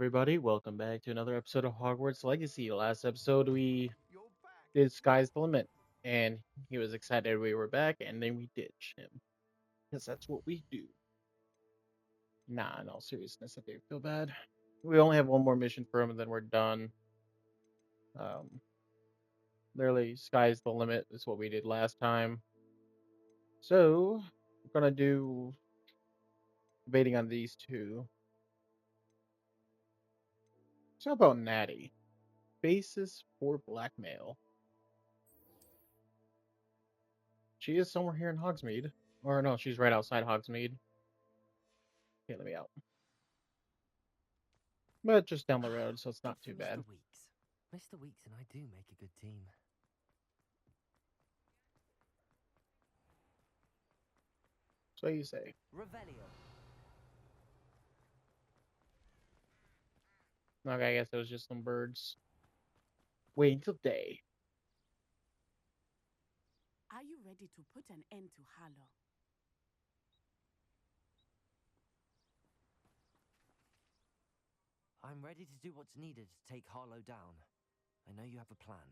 everybody. Welcome back to another episode of Hogwarts Legacy. Last episode, we did Sky's the Limit, and he was excited we were back, and then we ditched him. Because that's what we do. Nah, in all seriousness, I do feel bad. We only have one more mission for him, and then we're done. Um, Literally, Sky's the Limit is what we did last time. So, we're going to do debating on these two. So, how about Natty? Basis for blackmail. She is somewhere here in Hogsmeade. Or no, she's right outside Hogsmeade. Okay, let me out. But just down the road, so it's not too Good for bad. Mr. Weeks. Mr. Weeks and I do make a good team. So you say. Revelio. Okay, I guess it was just some birds. Wait until day. Are you ready to put an end to Harlow? I'm ready to do what's needed to take Harlow down. I know you have a plan.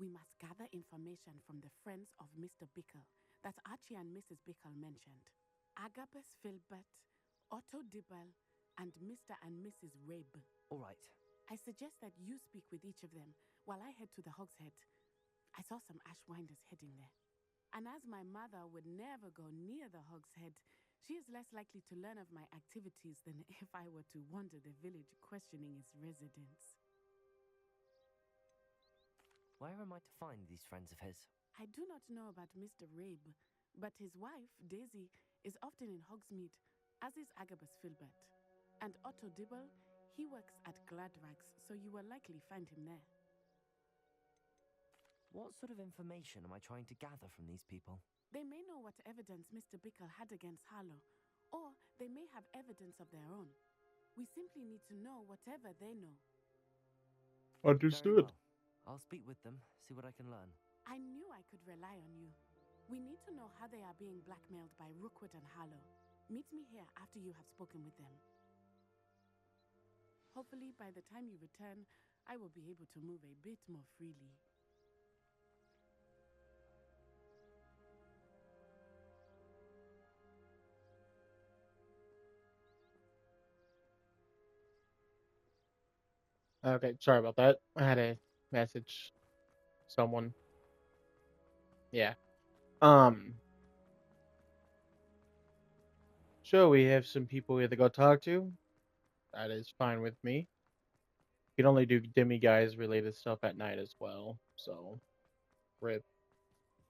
We must gather information from the friends of Mr. Bickle that Archie and Mrs. Bickle mentioned. Agabus Filbert, Otto Dibble, and Mr. and Mrs. Rabe. All right. I suggest that you speak with each of them while I head to the Hogshead. I saw some Ashwinders heading there. And as my mother would never go near the Hogshead, she is less likely to learn of my activities than if I were to wander the village questioning its residents. Where am I to find these friends of his? I do not know about Mr. Rabe, but his wife, Daisy, is often in Hogsmeade, as is Agabus Filbert. And Otto Dibble, he works at Gladrags, so you will likely find him there. What sort of information am I trying to gather from these people? They may know what evidence Mr. Bickle had against Harlow, or they may have evidence of their own. We simply need to know whatever they know. Understood. Very well. I'll speak with them, see what I can learn. I knew I could rely on you. We need to know how they are being blackmailed by Rookwood and Harlow. Meet me here after you have spoken with them. Hopefully, by the time you return, I will be able to move a bit more freely. Okay, sorry about that. I had a message. Someone. Yeah. So we have some people we have to go talk to. That is fine with me. You can only do demiguise related stuff at night as well. So, rip.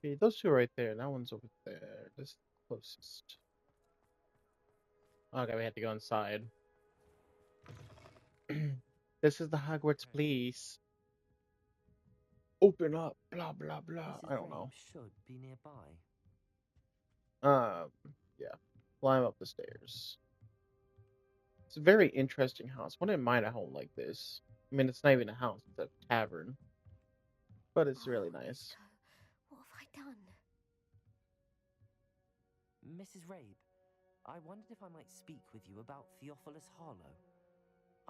Okay, those two are right there. That one's over there. This is the closest. Okay, we had to go inside. This is the Hogwarts police. Open up, blah blah blah. Mrs. I don't know. Rabe should be nearby. Yeah. Climb up the stairs. It's a very interesting house. Wouldn't mind a home like this. I mean, it's not even a house; it's a tavern. But it's really nice. What have I done? Mrs. Rabe, I wondered if I might speak with you about Theophilus Harlow.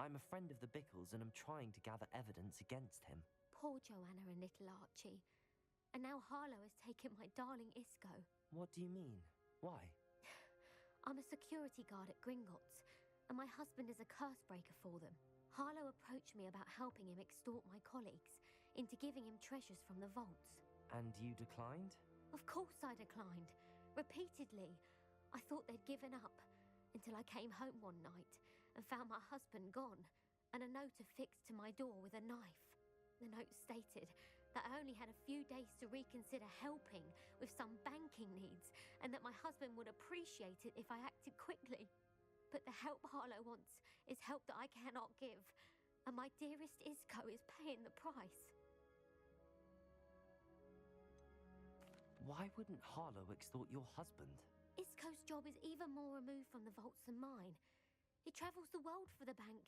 I'm a friend of the Bickles and am trying to gather evidence against him. Poor Joanna and little Archie. And now Harlow has taken my darling Isco. What do you mean? Why? I'm a security guard at Gringotts, and my husband is a curse breaker for them. Harlow approached me about helping him extort my colleagues into giving him treasures from the vaults. And you declined? Of course I declined. Repeatedly. I thought they'd given up, until I came home one night and found my husband gone, and a note affixed to my door with a knife. The note stated that I only had a few days to reconsider helping with some banking needs, and that my husband would appreciate it if I acted quickly. But the help Harlow wants is help that I cannot give, and my dearest Isco is paying the price. Why wouldn't Harlow extort your husband? Isco's job is even more removed from the vaults than mine. He travels the world for the bank.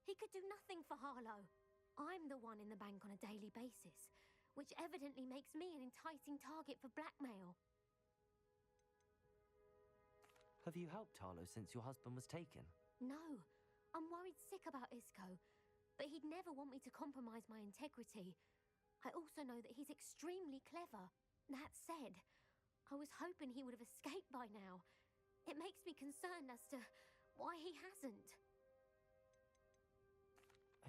He could do nothing for Harlow. I'm the one in the bank on a daily basis, which evidently makes me an enticing target for blackmail. Have you helped Harlow since your husband was taken? No, I'm worried sick about Isco, but he'd never want me to compromise my integrity. I also know that he's extremely clever. That said, I was hoping he would have escaped by now. It makes me concerned as to why he hasn't.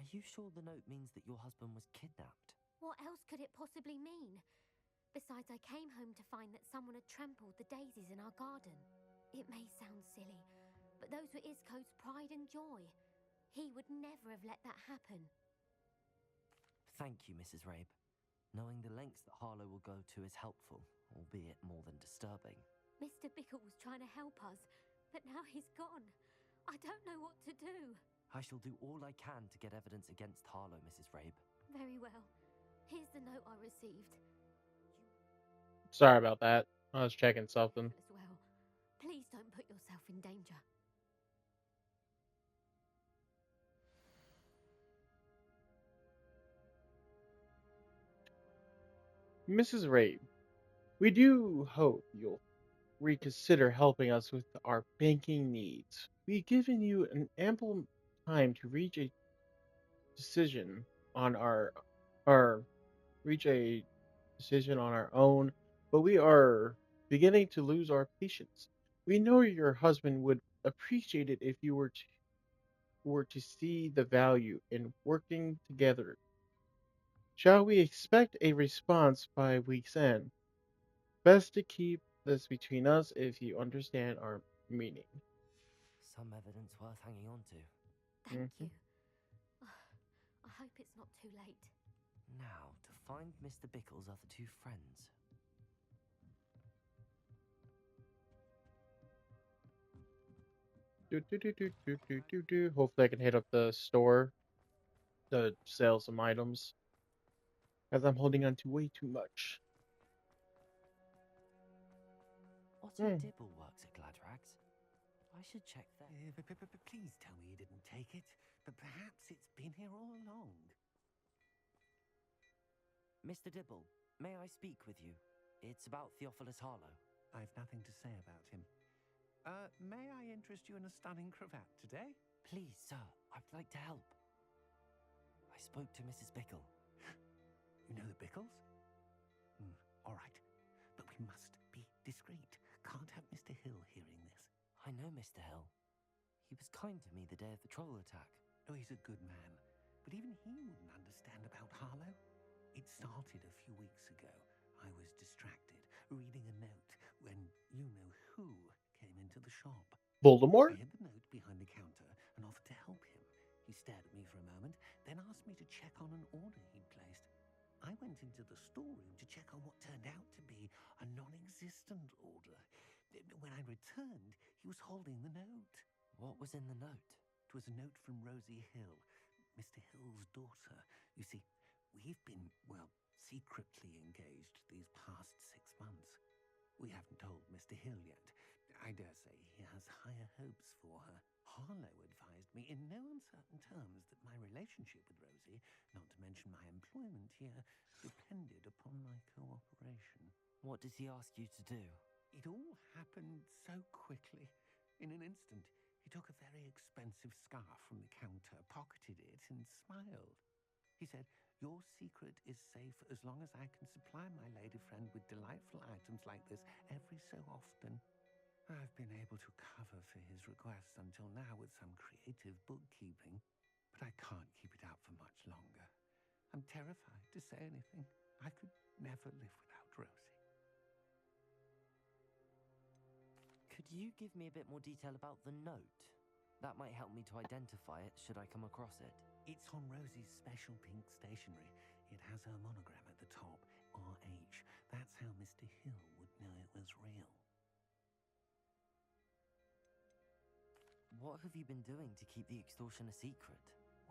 Are you sure the note means that your husband was kidnapped? What else could it possibly mean? Besides, I came home to find that someone had trampled the daisies in our garden. It may sound silly, but those were Isco's pride and joy. He would never have let that happen. Thank you, Mrs. Rabe. Knowing the lengths that Harlow will go to is helpful, albeit more than disturbing. Mr. Bickle was trying to help us, but now he's gone. I don't know what to do. I shall do all I can to get evidence against Harlow, Mrs. Rabe. Very well. Here's the note I received. Sorry about that. I was checking something. As well. Please don't put yourself in danger. Mrs. Rabe, we do hope you'll reconsider helping us with our banking needs. We've given you an ample time to reach a decision on our reach a decision on our own, but we are beginning to lose our patience. We know your husband would appreciate it if you were to see the value in working together. Shall we expect a response by week's end? Best to keep this between us if you understand our meaning. Some evidence worth hanging on to. Thank you. I hope it's not too late. Now, to find Mr. Bickle's other two friends. Hopefully I can hit up the store to sell some items. As I'm holding on to way too much. Otter Dibble works at Gladrags. I should check that. Please tell me you didn't take it, but perhaps it's been here all along. Mr. Dibble, may I speak with you? It's about Theophilus Harlow. I've nothing to say about him. May I interest you in a stunning cravat today? Please, sir, I'd like to help. I spoke to Mrs. Bickle. You know the Bickles? All right, but we must be discreet. Can't have Mr. Hill hearing this. I know Mr. Hill. He was kind to me the day of the troll attack. Oh, he's a good man, but even he wouldn't understand about Harlow. It started a few weeks ago. I was distracted, reading a note, when you-know-who came into the shop. Voldemort? I hid the note behind the counter and offered to help him. He stared at me for a moment, then asked me to check on an order he'd placed. I went into the storeroom to check on what turned out to be a non-existent order. When I returned, he was holding the note. What was in the note? It was a note from Rosie Hill, Mr. Hill's daughter. You see, we've been, secretly engaged these past 6 months. We haven't told Mr. Hill yet. I dare say he has higher hopes for her. Harlow advised me in no uncertain terms that my relationship with Rosie, not to mention my employment here, depended upon my cooperation. What does he ask you to do? It all happened so quickly. In an instant, he took a very expensive scarf from the counter, pocketed it, and smiled. He said, "Your secret is safe as long as I can supply my lady friend with delightful items like this every so often." I've been able to cover for his requests until now with some creative bookkeeping, but I can't keep it out for much longer. I'm terrified to say anything. I could never live without Rosie. Could you give me a bit more detail about the note? That might help me to identify it should I come across it. It's on Rosie's special pink stationery. It has her monogram at the top, RH. That's how Mr. Hill would know it was real. What have you been doing to keep the extortion a secret?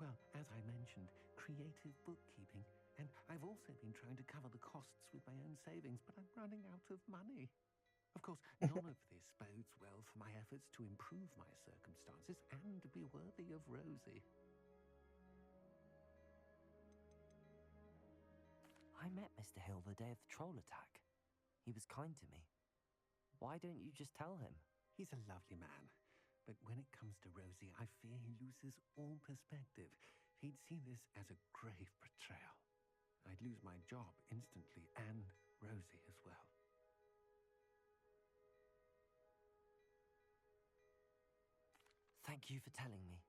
Well, as I mentioned, creative bookkeeping. And I've also been trying to cover the costs with my own savings, but I'm running out of money. Of course, none of this bodes well for my efforts to improve my circumstances and be worthy of Rosie. I met Mr. Hill the day of the troll attack. He was kind to me. Why don't you just tell him? He's a lovely man. But when it comes to Rosie, I fear he loses all perspective. He'd see this as a grave betrayal. I'd lose my job instantly, and Rosie as well. Thank you for telling me.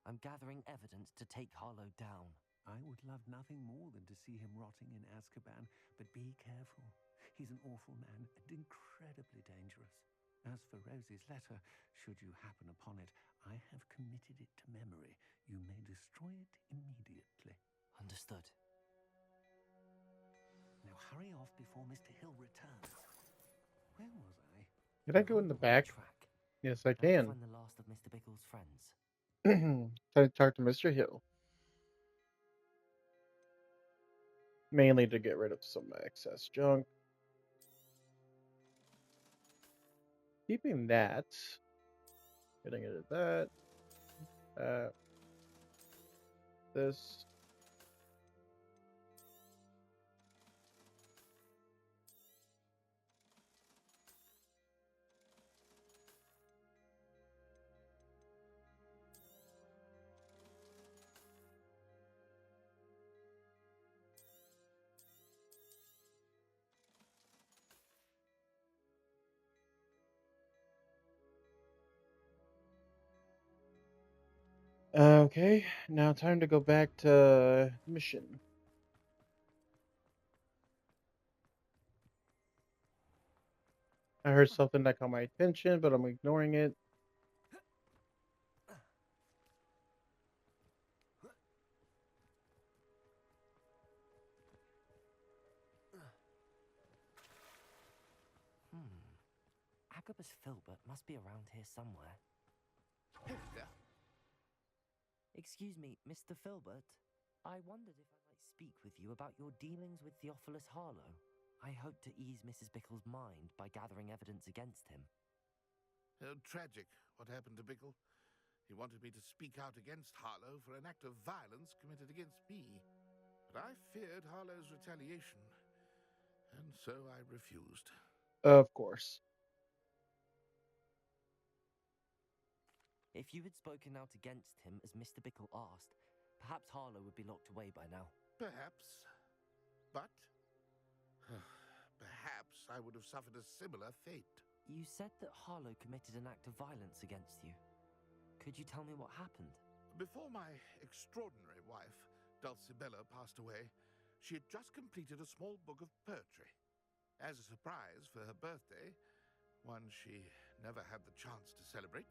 I'm gathering evidence to take Harlow down. I would love nothing more than to see him rotting in Azkaban, but be careful. He's an awful man and incredibly dangerous. As for Rosie's letter, should you happen upon it, I have committed it to memory. You may destroy it immediately. Understood. Now hurry off before Mr. Hill returns. Where was I? Can I go in the back? Track. Yes, I Now to can. find the last of Mr. Bickle's friends. Time to talk to Mr. Hill. Mainly to get rid of some excess junk. Keeping that. Getting rid of that. This. Okay, now time to go back to mission. I heard something that caught my attention, but I'm ignoring it. Agabus Filbert must be around here somewhere. Excuse me, Mr. Filbert. I wondered if I might speak with you about your dealings with Theophilus Harlow. I hope to ease Mrs. Bickle's mind by gathering evidence against him. Oh, tragic, what happened to Bickle. He wanted me to speak out against Harlow for an act of violence committed against me. But I feared Harlow's retaliation, and so I refused. Of course. If you had spoken out against him as Mr. Bickle asked, perhaps Harlow would be locked away by now. Perhaps. But perhaps I would have suffered a similar fate. You said that Harlow committed an act of violence against you. Could you tell me what happened? Before my extraordinary wife, Dulcibella, passed away, she had just completed a small book of poetry. As a surprise for her birthday, one she never had the chance to celebrate,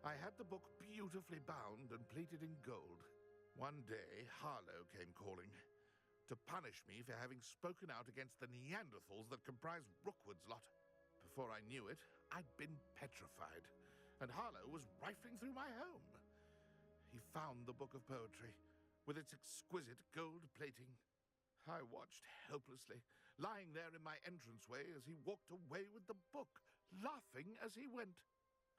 I had the book beautifully bound and plated in gold. One day, Harlow came calling to punish me for having spoken out against the Neanderthals that comprise Rookwood's lot. Before I knew it, I'd been petrified, and Harlow was rifling through my home. He found the book of poetry, with its exquisite gold plating. I watched helplessly, lying there in my entranceway as he walked away with the book, laughing as he went.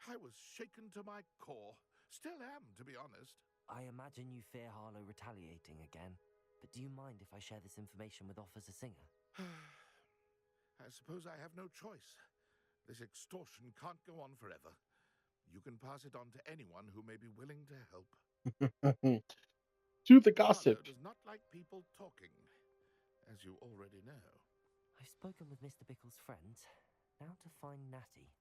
I was shaken to my core. Still am, to be honest. I imagine you fear Harlow retaliating again, but do you mind if I share this information with Officer Singer? I suppose I have no choice. This extortion can't go on forever. You can pass it on to anyone who may be willing to help. To the gossip. Harlow does not like people talking, as you already know. I've spoken with Mr. Bickle's friends. Now to find Natty.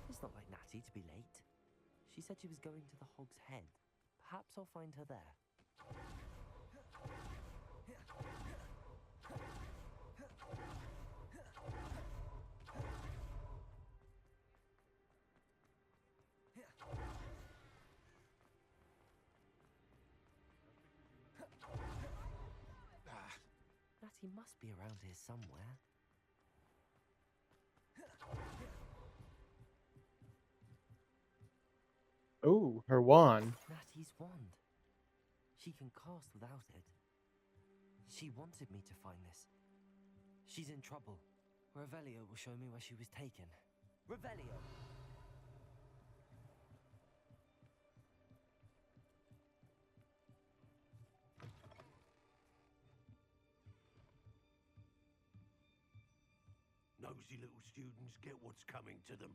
It's not like Natty to be late. She said she was going to the Hog's Head. Perhaps I'll find her there. Natty must be around here somewhere. Oh, her wand. Natty's wand. She can cast without it. She wanted me to find this. She's in trouble. Revelio will show me where she was taken. Revelio! Nosy little students get what's coming to them.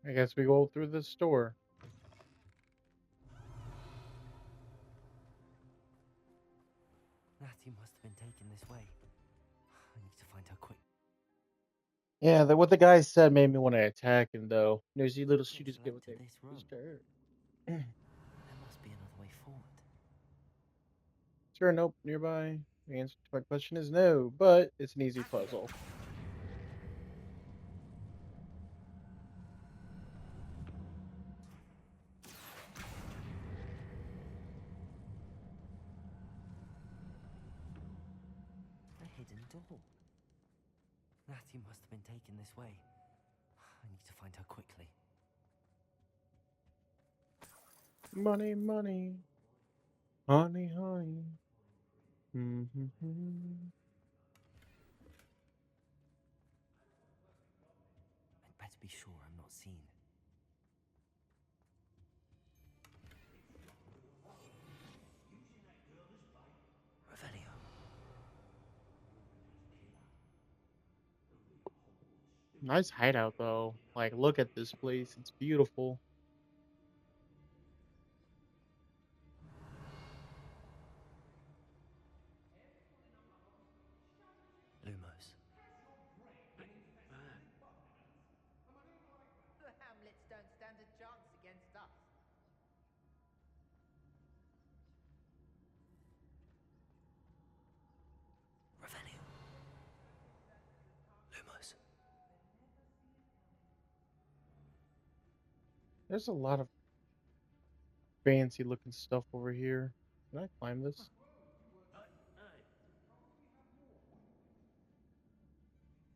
I guess we go through the store. Natty must have been taken this way. I need to find her quick. Yeah, what the guy said made me want to attack him, though. Nosy little It's students led get what to they this room. deserve. There must be another way forward. Sure, nope, nearby. The answer to my question is no, but it's an easy puzzle. A hidden door. Natty must have been taken this way. I need to find her quickly. Money, money. Honey, honey. Mm-hmm. I'd better be sure I'm not seen. Revelio. Nice hideout, though. Like, look at this place. It's beautiful. Lumos. The Hamlets don't stand a chance against us. Revelio. Lumos. There's a lot of fancy looking stuff over here. Can I climb this?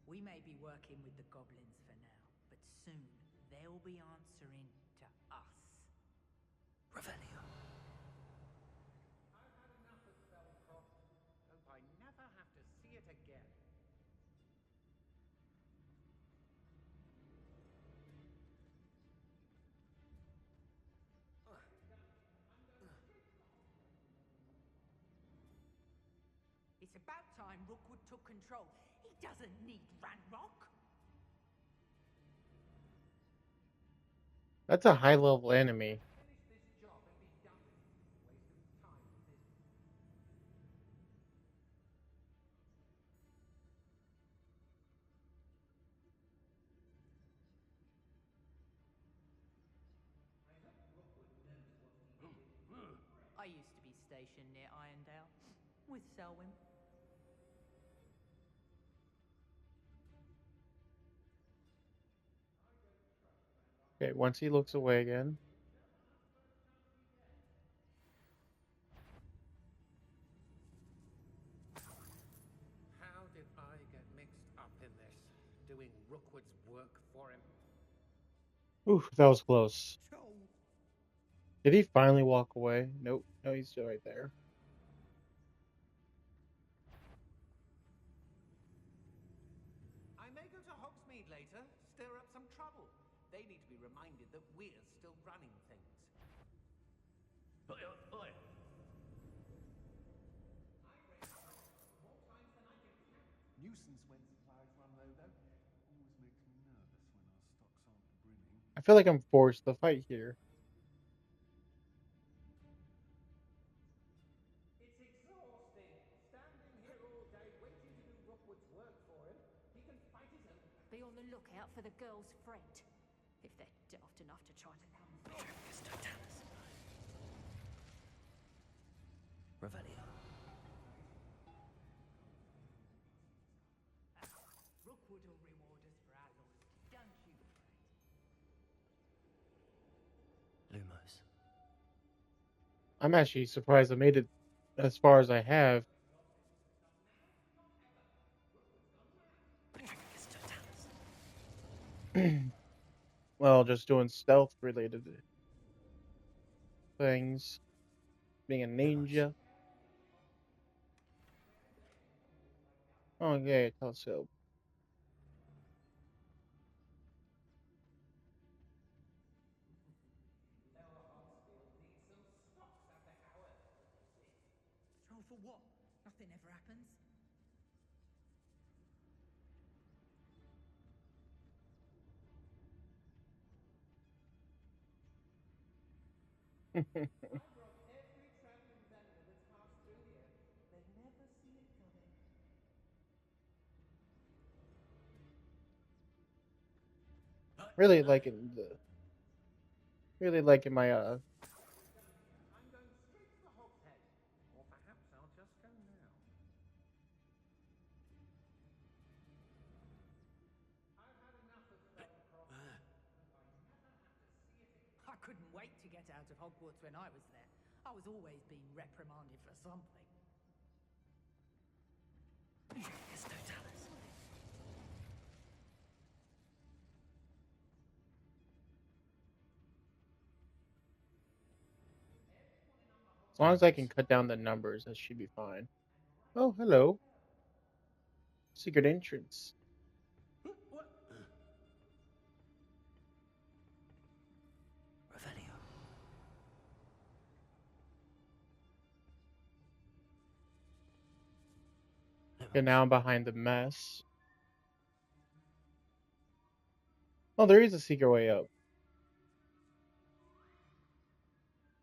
We may be working with the goblins for now, but soon they'll be answering to us. Revelio. I've had enough of Spellcroft. Hope I never have to see it again. It's about time Rookwood took control. He doesn't need Ranrock. That's a high level enemy. Finish this job and be done with it. Waste of time, this is. I used to be stationed near Irondale with Selwyn. Okay, once he looks away again. How did I get mixed up in this? Doing Rookwood's work for him? Ooh, that was close. So, Did he finally walk away? Nope. No, he's still right there. I may go to Hogsmeade later, stir up some trouble. They need to be reminded that we're still running things. Oi, oi, oi. Nuisance when supplies run low, though. Always makes me nervous when our stocks aren't brimming. I feel like I'm forced to fight here. It's exhausting. Standing here all day waiting to do Rookwood's work for him. He can fight his own battles. Be on the lookout for the girl's friend. If they're daft enough to try to come. Revelio. Rookwood will reward us for our loyalty, don't you be afraid. Lumos. I'm actually surprised I made it as far as I have. Well, just doing stealth related things. Being a ninja. Okay, telescope. Oh, for what? Nothing ever happens. I broke every traveling vendor that's passed through here. They never see it coming. Really liking my I'm going straight to the Hog's Head. Or perhaps I'll just go now. I've had enough of double-crossing. I hope I never have to see it again. I couldn't wait to get out of Hogwarts when I was there. I was always being reprimanded for something. Yes, no Dallas. as long as I can cut down the numbers, that should be fine. Oh, hello. Secret entrance. Revelio. And now I'm behind the mess. Oh, there is a secret way up.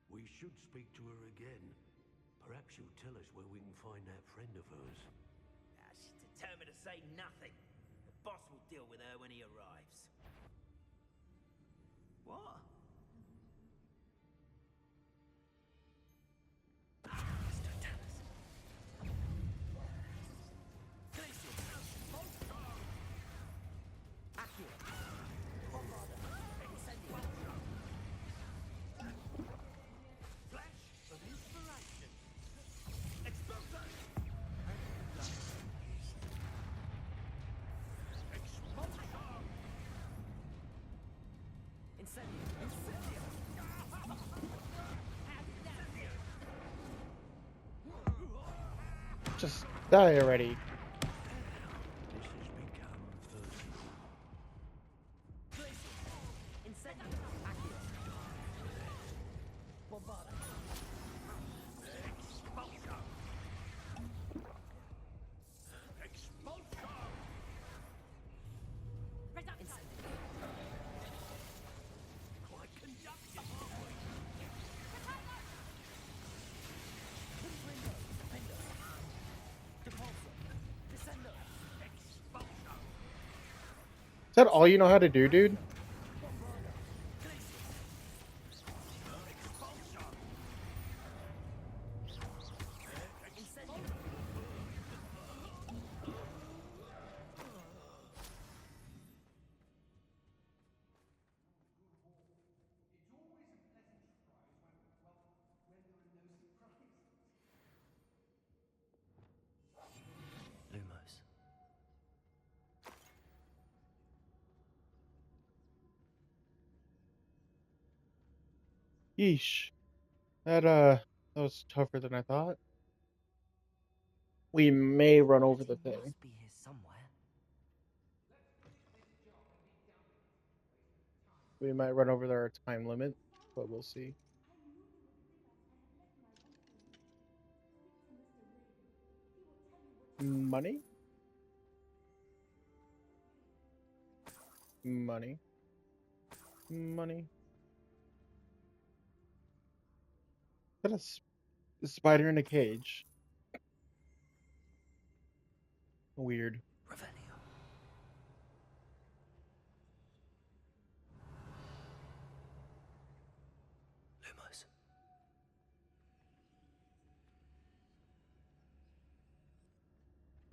We should speak to her again. Perhaps she'll tell us where we can find that friend of hers. She's determined to say nothing. The boss will deal with her when he arrives. What? Just die already. This has become Is that all you know how to do, dude? Lumos. Yeesh. That was tougher than I thought. We may run over the He thing. must be here somewhere. We might run over our time limit, but we'll see. Money? Money. Money. Is that a spider in a cage? Weird. Revelio. Lumos.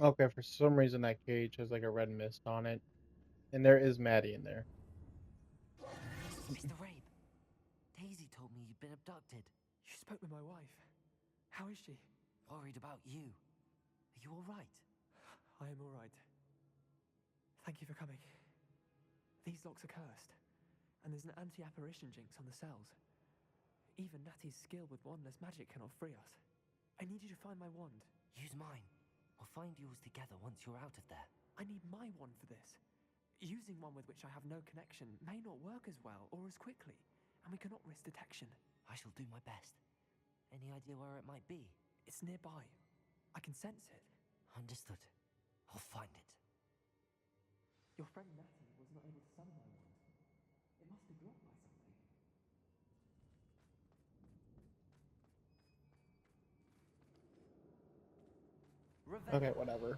Okay, for some reason that cage has like a red mist on it. And there is Maddie in there. Mr. Rabe, Daisy told me you'd been abducted. You spoke with my wife. How is she? Worried about you. Are you all right? I am all right. Thank you for coming. These locks are cursed, and there's an anti-apparition jinx on the cells. Even Natty's skill with wandless magic cannot free us. I need you to find my wand. Use mine. We'll find yours together once you're out of there. I need my wand for this. Using one with which I have no connection may not work as well or as quickly, and we cannot risk detection. I shall do my best. Any idea where it might be? It's nearby. I can sense it. Understood. I'll find it. Your friend Natty was not able to summon my wand. It must be blocked by something. Okay, whatever.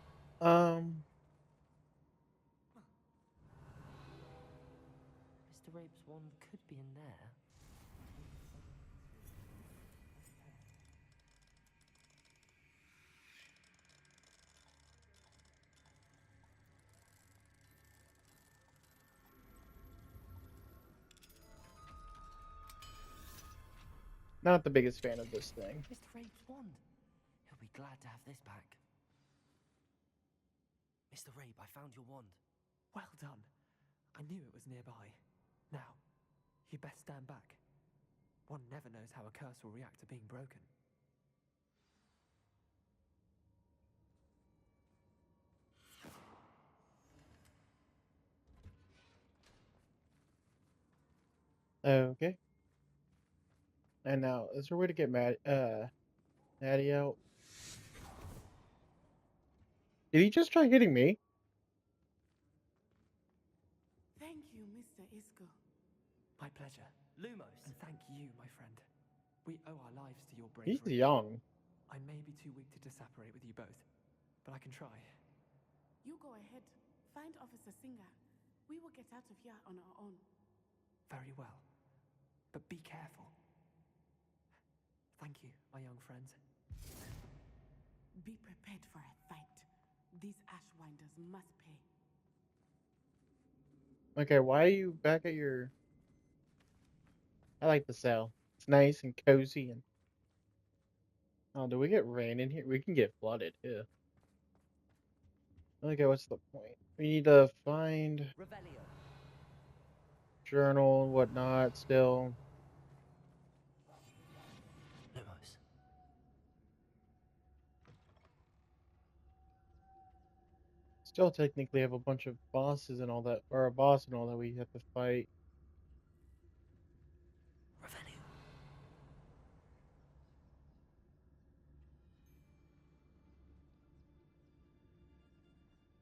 Mr. Rape's wand could be in there. Not the biggest fan of this thing. Mr. Rape's wand. He'll be glad to have this back. Mr. Rape, I found your wand. Well done. I knew it was nearby. Now, you best stand back. One never knows how a curse will react to being broken. Okay. And now, is there a way to get Natty out? Did he just try hitting me? Thank you, Mr. Isco. My pleasure. Lumos. And thank you, my friend. We owe our lives to your bravery. He's young. I may be too weak to disapparate with you both, but I can try. You go ahead. Find Officer Singer. We will get out of here on our own. Very well. But be careful. Thank you, my young friends. Be prepared for a fight. These Ashwinders must pay. Okay, why are you back at your... I like the cell. It's nice and cozy and... Oh, do we get rain in here? We can get flooded, too. Okay, what's the point? We need to find... Revelio. Journal and whatnot still. Lumos. Still technically have a bunch of bosses and all that, or a boss and all that we have to fight. Revelio.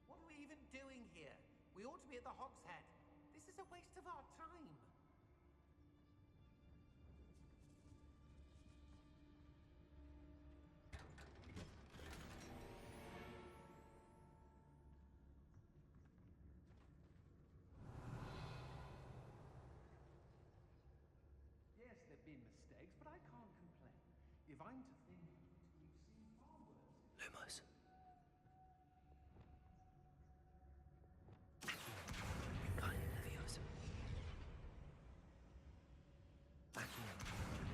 What are we even doing here? We ought to be at the Hog's Head. This is a waste of our time. Yes, there've been mistakes, but I can't complain. If I'm to think, we've seen far worse. Lumos. Wingardium Leviosa. Accio.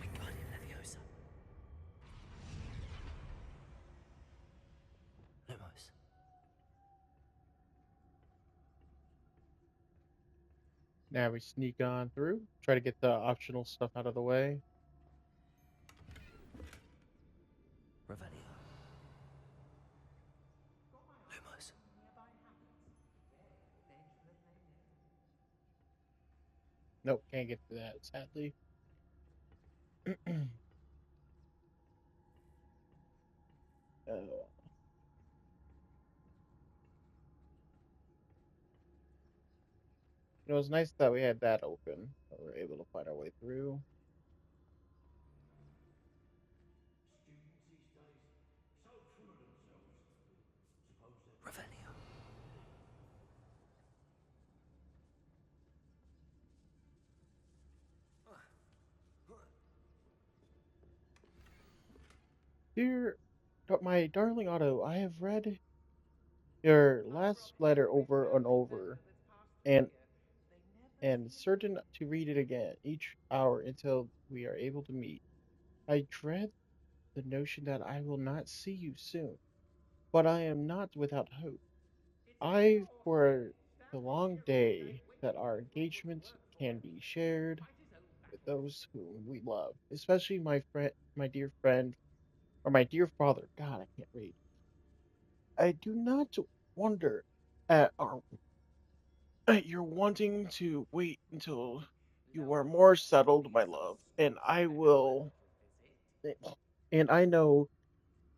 Wingardium Leviosa. Lumos. Now we sneak on through, try to get the optional stuff out of the way. Revelio. Lumos. Nope, can't get to that, sadly. Oh. It was nice that we had that open, that we were able to find our way through. Students these days, so full of themselves. Suppose they're... Revelio. Dear, my darling Otto, I have read your last letter over and over, and certain to read it again each hour until we are able to meet. I dread the notion that I will not see you soon, but I am not without hope. I, for the long day, that our engagement can be shared with those whom we love, especially my dear friend, or my dear father. God, I can't read. I do not wonder at our at your wanting to wait until you are more settled, my love, and I will. And I know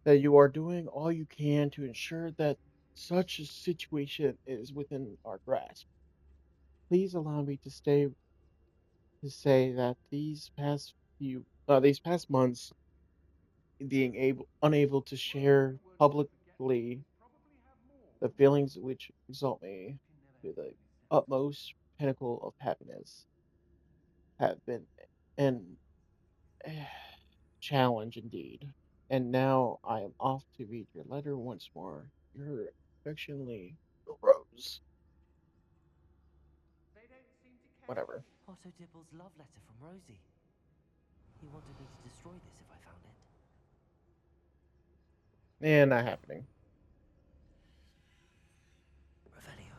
that you are doing all you can to ensure that such a situation is within our grasp. Please allow me to say that these past months, being unable to share publicly the feelings which exalt me to the utmost pinnacle of happiness, have been an challenge indeed. And now I am off to read your letter once more. Your affectionately, Rose. Whatever. Otto Dibble's love letter from Rosie. He wanted me to destroy this if I found it. And not happening. Revelio.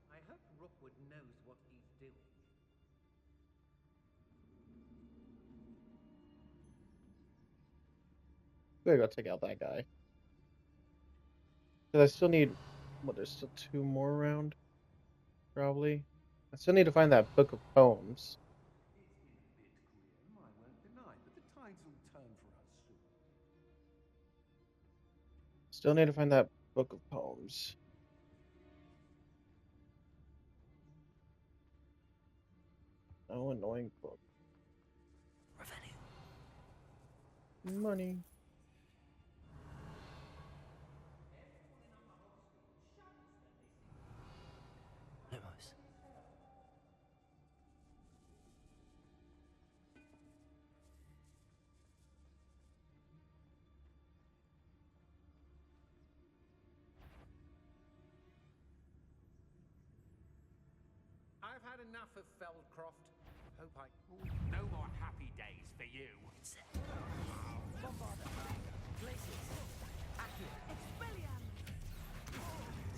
I hope Rookwood knows what he's doing. Gotta go take out that guy. Because I still need. What, there's still two more around? Probably. I still need to find that book of poems. It's been a bit grim, I won't deny, but the tides will turn for us soon. Still need to find that book of poems. Oh, annoying book. Revelio. Money. Lumos. I've had enough of Feldcroft. Hope I... No more happy days for you. Bombarda. Glaciers. Accio. Expelliarmus!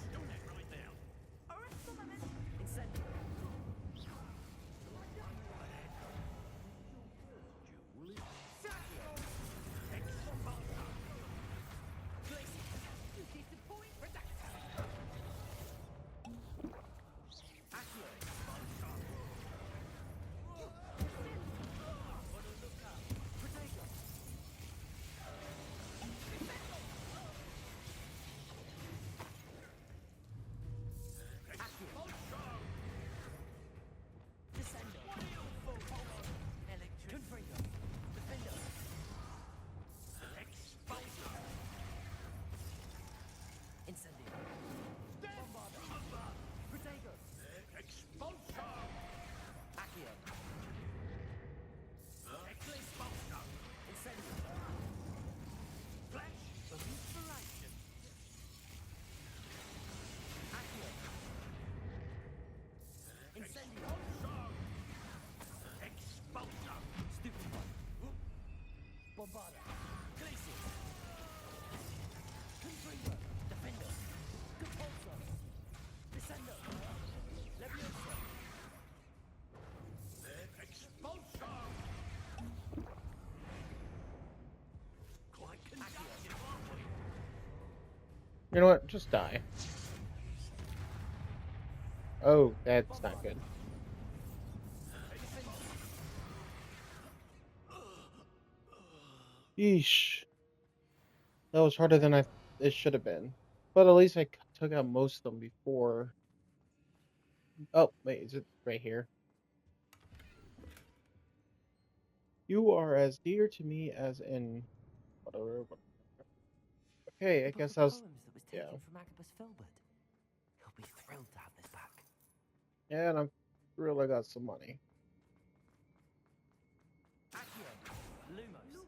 Stone that right now. Arresto moment! Incendio. Glaciers. You disappoint! Accio. Protego. Accio. Descendo. Electric. Confringo. Defendo. Expulsion. Incendio. Bombarda. Protego. Expulsion. Accio. Expulsion. Incendio. Flash of inspiration. Accio. Incendio. Expulsion. Stupefy. Bombarda. Glaciers. Confringo. Defendo. Compulso. Descendo. Levioso. Expulsion. Quite conductive, aren't we? You know what? Just die. Oh, that's not good. Yeesh. That was harder than it should have been. But at least I took out most of them before. Oh, wait, is it right here? You are as dear to me as in whatever. Okay, I The book guess of I was. poems that was Yeah. taken from Agabus Filbert. He'll be thrilled to have this back. Yeah, and I'm thrilled I got some money. Accio. Lumos.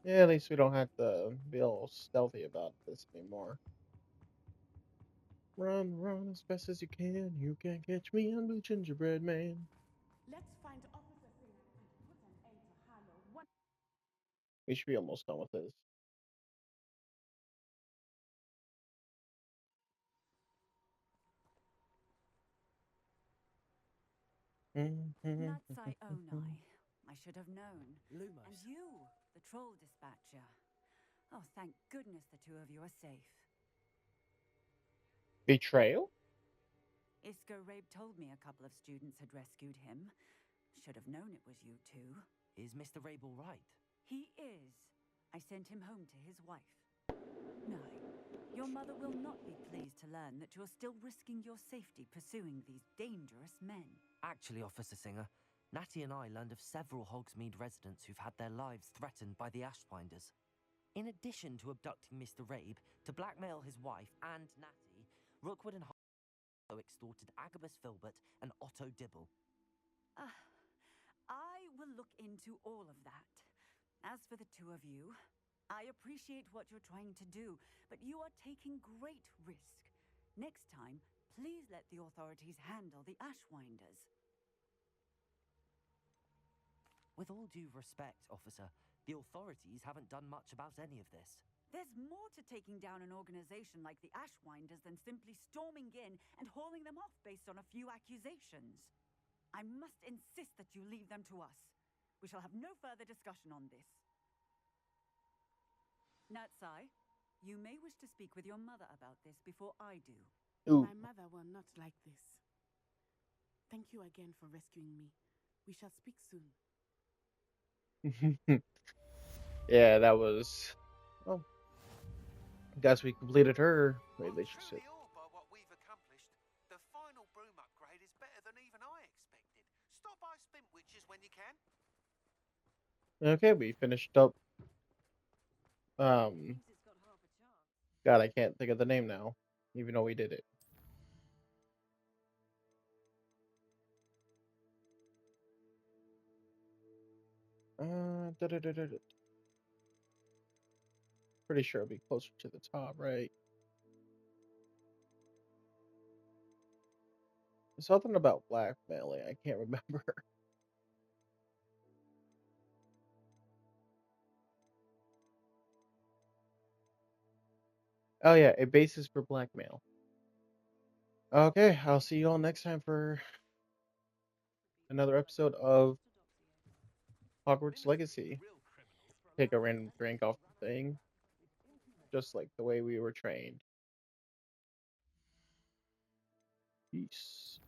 Yeah, at least we don't have to be all stealthy about this anymore. Run, run as fast as you can. You can't catch me, I'm the gingerbread man. Let's find Officer Singer and put an end to Harlow. What? We should be almost done with this. Natsai Onai. I should have known. Lumos. And you, the troll dispatcher. Oh, thank goodness the two of you are safe. Betrayal? Isco Rabe told me a couple of students had rescued him. Should have known it was you two. Is Mr. Rabe all right? He is. I sent him home to his wife. No, your mother will not be pleased to learn that you're still risking your safety pursuing these dangerous men. Actually, Officer Singer, Natty and I learned of several Hogsmeade residents who've had their lives threatened by the Ashwinders. In addition to abducting Mr. Rabe, to blackmail his wife and Natty, Rookwood and also extorted Agabus Filbert and Otto Dibble. I will look into all of that. As for the two of you, I appreciate what you're trying to do, but you are taking great risk. Next time, please let the authorities handle the Ashwinders. With all due respect, officer, the authorities haven't done much about any of this. There's more to taking down an organization like the Ashwinders than simply storming in and hauling them off based on a few accusations. I must insist that you leave them to us. We shall have no further discussion on this. Natsai, you may wish to speak with your mother about this before I do. Ooh. My mother will not like this. Thank you again for rescuing me. We shall speak soon. Yeah, that was. Well, I guess we completed her relationship. I'm truly awed by what we've accomplished. The final broom upgrade is better than even I expected. Stop by Spint Witches when you can. Okay, we finished up. God, I can't think of the name now, even though we did it. Pretty sure it'll be closer to the top, right? Something about blackmailing. I can't remember. Oh yeah, a basis for blackmail. Okay, I'll see you all next time for another episode of Hogwarts Legacy. Take a random drink off the thing, just like the way we were trained. Peace.